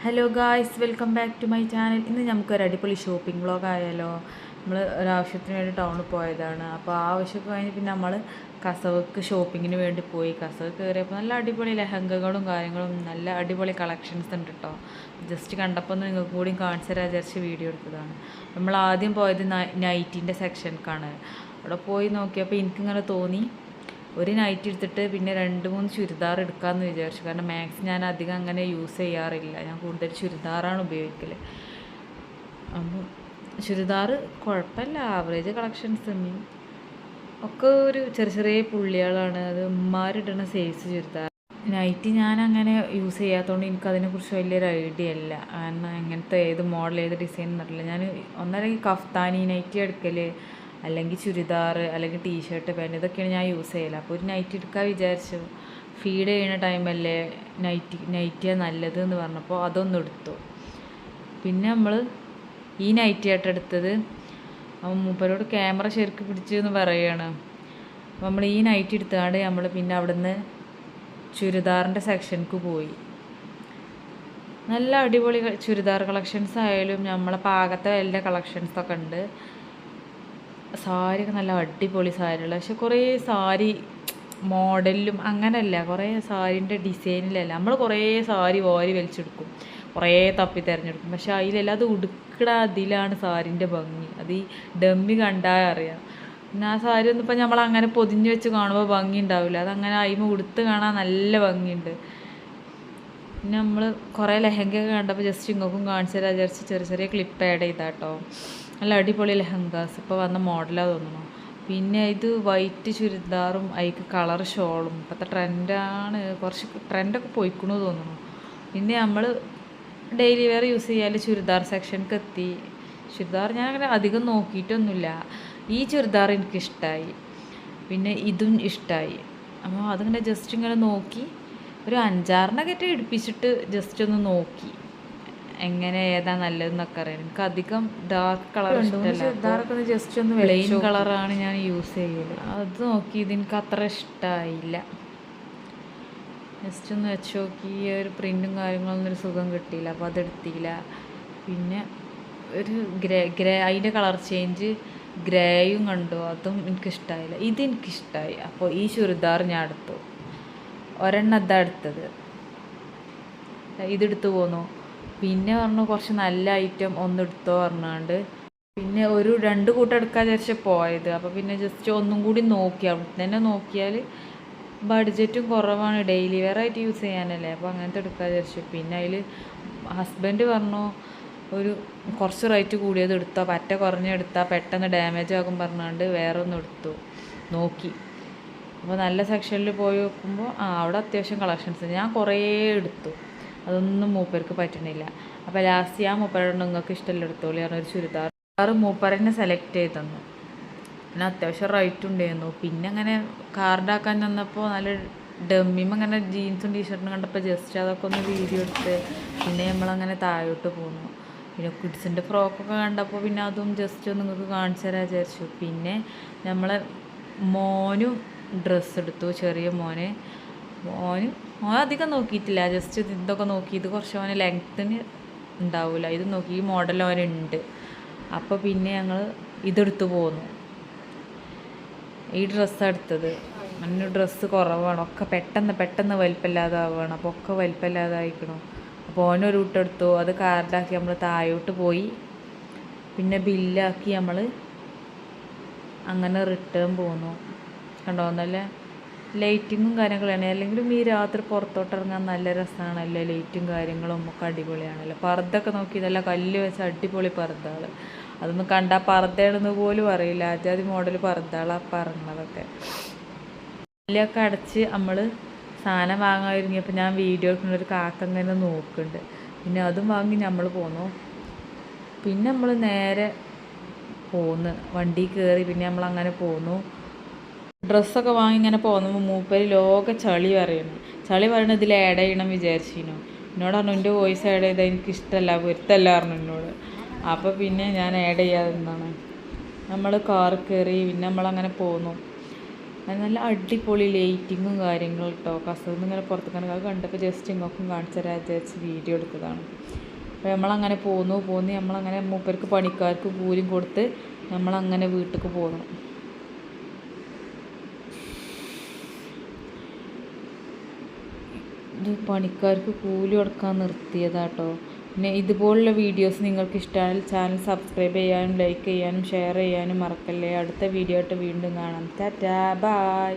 Hello guys, welcome back to my channel. ഇന്ന് നമുക്കൊരു അടിപൊളി ഷോപ്പിംഗ് വ്ളോഗ് ആയാലോ. നമ്മൾ ഒരാവശ്യത്തിന് വേണ്ടി ടൗണിൽ പോയതാണ്. അപ്പോൾ ആ ആവശ്യമൊക്കെ കഴിഞ്ഞ് പിന്നെ നമ്മൾ കസവക്ക് ഷോപ്പിങ്ങിന് വേണ്ടി പോയി. കസവ് കയറിയപ്പോൾ നല്ല അടിപൊളി ലെഹങ്കകളും കാര്യങ്ങളും നല്ല അടിപൊളി കളക്ഷൻസ് ഉണ്ട് കേട്ടോ. ജസ്റ്റ് കണ്ടപ്പോൾ നിങ്ങൾക്ക് കൂടി കാണിച്ചു തരാൻ വിചാരിച്ച് വീഡിയോ എടുത്തതാണ്. നമ്മൾ ആദ്യം പോയത് നൈറ്റിൻ്റെ സെക്ഷൻക്കാണ്. അവിടെ പോയി നോക്കിയപ്പോൾ എനിക്കിങ്ങനെ തോന്നി ഒരു നൈറ്റ് എടുത്തിട്ട് പിന്നെ 2-3 ചുരിദാർ എടുക്കാമെന്ന് വിചാരിച്ചു. കാരണം മാക്സ് ഞാൻ അധികം അങ്ങനെ യൂസ് ചെയ്യാറില്ല. ഞാൻ കൂടുതൽ ചുരിദാറാണ് ഉപയോഗിക്കൽ. അപ്പം ചുരിദാർ കുഴപ്പമില്ല, ആവറേജ് കളക്ഷൻസ് ഒക്കെ ഒരു ചെറിയ ചെറിയ പുള്ളികളാണ്. അത് ഉമ്മാരിടുന്ന സൈസ് ചുരിദാർ. നൈറ്റ് ഞാൻ അങ്ങനെ യൂസ് ചെയ്യാത്തതുകൊണ്ട് എനിക്കതിനെക്കുറിച്ച് വലിയൊരു ഐഡിയ ഇല്ല. കാരണം എങ്ങനത്തെ ഏത് മോഡൽ ഏത് ഡിസൈൻ എന്നറിയില്ല. ഞാൻ ഒന്നല്ലെങ്കിൽ കഫ്താനി നൈറ്റി എടുക്കൽ, അല്ലെങ്കിൽ ചുരിദാർ, അല്ലെങ്കിൽ ടീഷർട്ട്, പാൻറ്റ്, ഇതൊക്കെയാണ് ഞാൻ യൂസ് ചെയ്യല്. അപ്പോൾ ഒരു നൈറ്റി എടുക്കാൻ വിചാരിച്ചു. ഫീഡ് ചെയ്യുന്ന ടൈമല്ലേ നൈറ്റിയാണ് നല്ലത് എന്ന് പറഞ്ഞപ്പോൾ അതൊന്നും എടുത്തു. പിന്നെ നമ്മൾ ഈ നൈറ്റി ആയിട്ട് എടുത്തത്. അപ്പം മൂപ്പരോട് ക്യാമറ ശരിക്ക് പിടിച്ചു എന്ന് പറയുകയാണ്. അപ്പോൾ നമ്മൾ ഈ നൈറ്റി എടുത്താണ്ട് നമ്മൾ പിന്നെ അവിടുന്ന് ചുരിദാറിൻ്റെ സെക്ഷനിക്ക് പോയി. നല്ല അടിപൊളി ചുരിദാർ കളക്ഷൻസ് ആയാലും നമ്മളെ പാകത്തെ എല്ലാ കളക്ഷൻസൊക്കെ ഉണ്ട്. സാരിയൊക്കെ നല്ല അടിപൊളി സാരിയുള്ള, പക്ഷെ കുറേ സാരി മോഡലിലും അങ്ങനെയല്ല, കുറേ സാരീൻ്റെ ഡിസൈനിലല്ല. നമ്മൾ കുറേ സാരി വാരി വലിച്ചെടുക്കും, കുറേ തപ്പി തിരഞ്ഞെടുക്കും. പക്ഷെ അതിലല്ല, അത് ഉടുക്കട അതിലാണ് സാരിൻ്റെ ഭംഗി. അത് ഈ ഡമ്മി കണ്ടാൽ അറിയാം. പിന്നെ ആ സാരി ഒന്നും ഇപ്പം നമ്മൾ അങ്ങനെ പൊതിഞ്ഞ് വെച്ച് കാണുമ്പോൾ ഭംഗി ഉണ്ടാവില്ല. അതങ്ങനെ അയിമ ഉടുത്ത് കാണാൻ നല്ല ഭംഗിയുണ്ട്. പിന്നെ നമ്മൾ കുറേ ലെഹങ്കയൊക്കെ കണ്ടപ്പോൾ ജസ്റ്റ് ഇങ്ങോട്ടും കാണിച്ചു തരാൻ വിചാരിച്ച് ചെറിയ ചെറിയ ക്ലിപ്പ് ആഡ് ചെയ്താട്ടോ. നല്ല അടിപൊളി ലെഹങ്കാസ് ഇപ്പോൾ വന്ന മോഡലാണ് തോന്നുന്നു. പിന്നെ ഇത് വൈറ്റ് ചുരിദാറും അതിക്ക് കളർ ഷോളും ഇപ്പോഴത്തെ ട്രെൻഡാണ്. കുറച്ച് ട്രെൻഡൊക്കെ പോയിക്കണു തോന്നുന്നു. പിന്നെ നമ്മൾ ഡെയിലി വെയർ യൂസ് ചെയ്യാൻ ചുരിദാർ സെക്ഷനിക്ക് എത്തി. ചുരിദാർ ഞാൻ അങ്ങനെ അധികം നോക്കിയിട്ടൊന്നുമില്ല. ഈ ചുരിദാർ എനിക്കിഷ്ടമായി, പിന്നെ ഇതും ഇഷ്ടമായി. അപ്പോൾ അതിങ്ങനെ ജസ്റ്റ് ഇങ്ങനെ നോക്കി ഒരു 5-6 എടുപ്പിച്ചിട്ട് ജസ്റ്റ് ഒന്ന് നോക്കി എങ്ങനെ ഏതാ നല്ലതെന്നൊക്കെ അറിയാം. എനിക്ക് അധികം ഡാർക്ക് കളർ ഇഷ്ടമല്ല, ജസ്റ്റ് ഒന്ന് പ്ലെയിൻ കളറാണ് ഞാൻ യൂസ് ചെയ്യല്. അത് നോക്കി ഇതെനിക്ക് അത്ര ഇഷ്ടമായില്ല. ജസ്റ്റ് ഒന്ന് വെച്ച് നോക്കി, ഒരു പ്രിൻറ്റും കാര്യങ്ങളൊന്നും ഒരു സുഖം കിട്ടിയില്ല, അപ്പോൾ അതെടുത്തില്ല. പിന്നെ ഒരു ഗ്രേ അതിൻ്റെ കളർ ചേഞ്ച് ഗ്രേയും കണ്ടു, അതും എനിക്കിഷ്ടമായില്ല. ഇതെനിക്കിഷ്ടമായി. അപ്പോൾ ഈ ചുരിദാർ ഞാൻ എടുത്തു. ഒരെണ്ണം അതാ എടുത്തത്, ഇതെടുത്ത് പോന്നു. പിന്നെ പറഞ്ഞു കുറച്ച് നല്ല ഐറ്റം ഒന്നെടുത്തോ പറഞ്ഞാണ്ട് പിന്നെ ഒരു 2 കൂട്ടം എടുക്കാൻ വിചാരിച്ച പോയത്. അപ്പോൾ പിന്നെ ജസ്റ്റ് ഒന്നും കൂടി നോക്കി. അവിടെ തന്നെ നോക്കിയാൽ ബഡ്ജറ്റും കുറവാണ്, ഡെയിലി വെയർ ആയിട്ട് യൂസ് ചെയ്യാനല്ലേ, അപ്പോൾ അങ്ങനത്തെ എടുക്കാൻ വിചാരിച്ചു. പിന്നെ അതിൽ ഹസ്ബൻഡ് പറഞ്ഞു ഒരു കുറച്ച് റേറ്റ് കൂടിയത് എടുത്തോ, പറ്റ കുറഞ്ഞെടുത്താൽ പെട്ടെന്ന് ഡാമേജ് ആകും പറഞ്ഞാണ്ട് വേറെ ഒന്നും എടുത്തു നോക്കി. അപ്പോൾ നല്ല സെക്ഷനിൽ പോയി നോക്കുമ്പോൾ അവിടെ അത്യാവശ്യം കളക്ഷൻസ്. ഞാൻ കുറേ എടുത്തു, അതൊന്നും മൂപ്പർക്ക് പറ്റണില്ല. അപ്പോൾ ലാസ്റ്റ് ഞാൻ മൂപ്പരോട് നിങ്ങൾക്ക് ഇഷ്ടമല്ല എടുത്തോളി പറഞ്ഞ ഒരു ചുരിദാർ മൂപ്പരനെ സെലക്ട് ചെയ്ത് തന്നു. പിന്നെ അത്യാവശ്യം റേറ്റ് ഉണ്ടായിരുന്നു. പിന്നെ അങ്ങനെ കാർഡാക്കാൻ തന്നപ്പോൾ നല്ല ഡമ്മിയും അങ്ങനെ ജീൻസും ടീഷർട്ടും കണ്ടപ്പോൾ ജസ്റ്റ് അതൊക്കെ ഒന്ന് വീഡിയോ എടുത്ത് പിന്നെ നമ്മളങ്ങനെ താഴോട്ട് പോന്നു. പിന്നെ കിഡ്സിൻ്റെ ഫ്രോക്കൊക്കെ കണ്ടപ്പോൾ പിന്നെ അതും ജസ്റ്റ് ഒന്ന് നിങ്ങൾക്ക് കാണിച്ചു തരാൻ വിചാരിച്ചു. പിന്നെ നമ്മളെ മോനും ഡ്രസ്സ് എടുത്തു, ചെറിയ മോന് അധികം നോക്കിയിട്ടില്ല, ജസ്റ്റ് ഇതൊക്കെ നോക്കി. ഇത് കുറച്ച് അവന് ലെങ്ത്തിന് ഉണ്ടാവില്ല, ഇത് നോക്കി. ഈ മോഡൽ അവനുണ്ട്. അപ്പോൾ പിന്നെ ഞങ്ങൾ ഇതെടുത്ത് പോന്നു. ഈ ഡ്രസ്സാണ് എടുത്തത്. അവന് ഡ്രസ്സ് കുറവാണ്, ഒക്കെ പെട്ടെന്ന് വലിപ്പമില്ലാതാവുകയാണ്. അപ്പോൾ ഒക്കെ വലിപ്പമില്ലാതായിക്കണം. അപ്പോൾ ഓനൊരു കൂട്ടെടുത്തു, അത് കാർഡാക്കി നമ്മൾ താഴോട്ട് പോയി. പിന്നെ ബില്ലാക്കി നമ്മൾ അങ്ങനെ റിട്ടേൺ പോന്നു. കണ്ടോ, നല്ല ലൈറ്റിങ്ങും കാര്യങ്ങളാണ്. അല്ലെങ്കിലും ഈ രാത്രി പുറത്തോട്ട് ഇറങ്ങാൻ നല്ല രസമാണല്ലോ, ലൈറ്റും കാര്യങ്ങളും ഒക്കെ അടിപൊളിയാണല്ലോ. പർദ്ദൊക്കെ നോക്കി നല്ല കല്ല് വെച്ച അടിപൊളി പർദ്ദകൾ. അതൊന്നും കണ്ടാൽ പർദ്ദയാണെന്ന് പോലും അറിയില്ല. ആദ്യം മോഡൽ പർദ്ദകളാണ് പറഞ്ഞതൊക്കെ. കല്ലൊക്കെ അടച്ച് നമ്മൾ സാധനം വാങ്ങാൻ ഒരുങ്ങിയപ്പോൾ ഞാൻ വീഡിയോ എടുക്കുന്നൊരു കാക്ക ഇങ്ങനെ നോക്കുന്നുണ്ട്. പിന്നെ അതും വാങ്ങി നമ്മൾ പോന്നു. പിന്നെ നമ്മൾ നേരെ പോന്ന് വണ്ടി കയറി. പിന്നെ നമ്മളങ്ങനെ പോന്നു. ഡ്രസ്സൊക്കെ വാങ്ങി ഇങ്ങനെ പോകുമ്പോൾ മൂപ്പര് ലോക ചളി പറയണം ഇതിൽ ആഡ് ചെയ്യണം വിചാരിച്ചിരുന്നു. എന്നോട് പറഞ്ഞു എൻ്റെ വോയിസ് ആഡ് ചെയ്താൽ എനിക്കിഷ്ടമല്ല, പൊരുത്തല്ല പറഞ്ഞു എന്നോട്. അപ്പോൾ പിന്നെ ഞാൻ ആഡ് ചെയ്യാതെന്നാണ്. നമ്മൾ കാർ കയറി. പിന്നെ നമ്മളങ്ങനെ പോന്നു. നല്ല അടിപൊളി ലൈറ്റിങ്ങും കാര്യങ്ങളും കേട്ടോ. കസറിൽ നിന്ന് ഇങ്ങനെ പുറത്ത് കണക്ക് അത് കണ്ടപ്പോൾ ജസ്റ്റ് ഇങ്ങോട്ടും കാണിച്ചു തരാൻ വിചാരിച്ച് വീഡിയോ എടുത്തതാണ്. അപ്പോൾ നമ്മളങ്ങനെ പോന്നു നമ്മളങ്ങനെ മൂപ്പർക്ക് പണിക്കാർക്ക് കൂലിയും കൊടുത്ത് നമ്മളങ്ങനെ വീട്ടിലേക്ക് പോന്നു. ഇത് പണിക്കാർക്ക് കൂലി കൊടുക്കാൻ നിർത്തിയതാട്ടോ. പിന്നെ ഇതുപോലുള്ള വീഡിയോസ് നിങ്ങൾക്ക് ഇഷ്ടമായാൽ ചാനൽ സബ്സ്ക്രൈബ് ചെയ്യാനും ലൈക്ക് ചെയ്യാനും ഷെയർ ചെയ്യാനും മറക്കല്ലേ. അടുത്ത വീഡിയോ ആയിട്ട് വീണ്ടും കാണാം. Tata bye.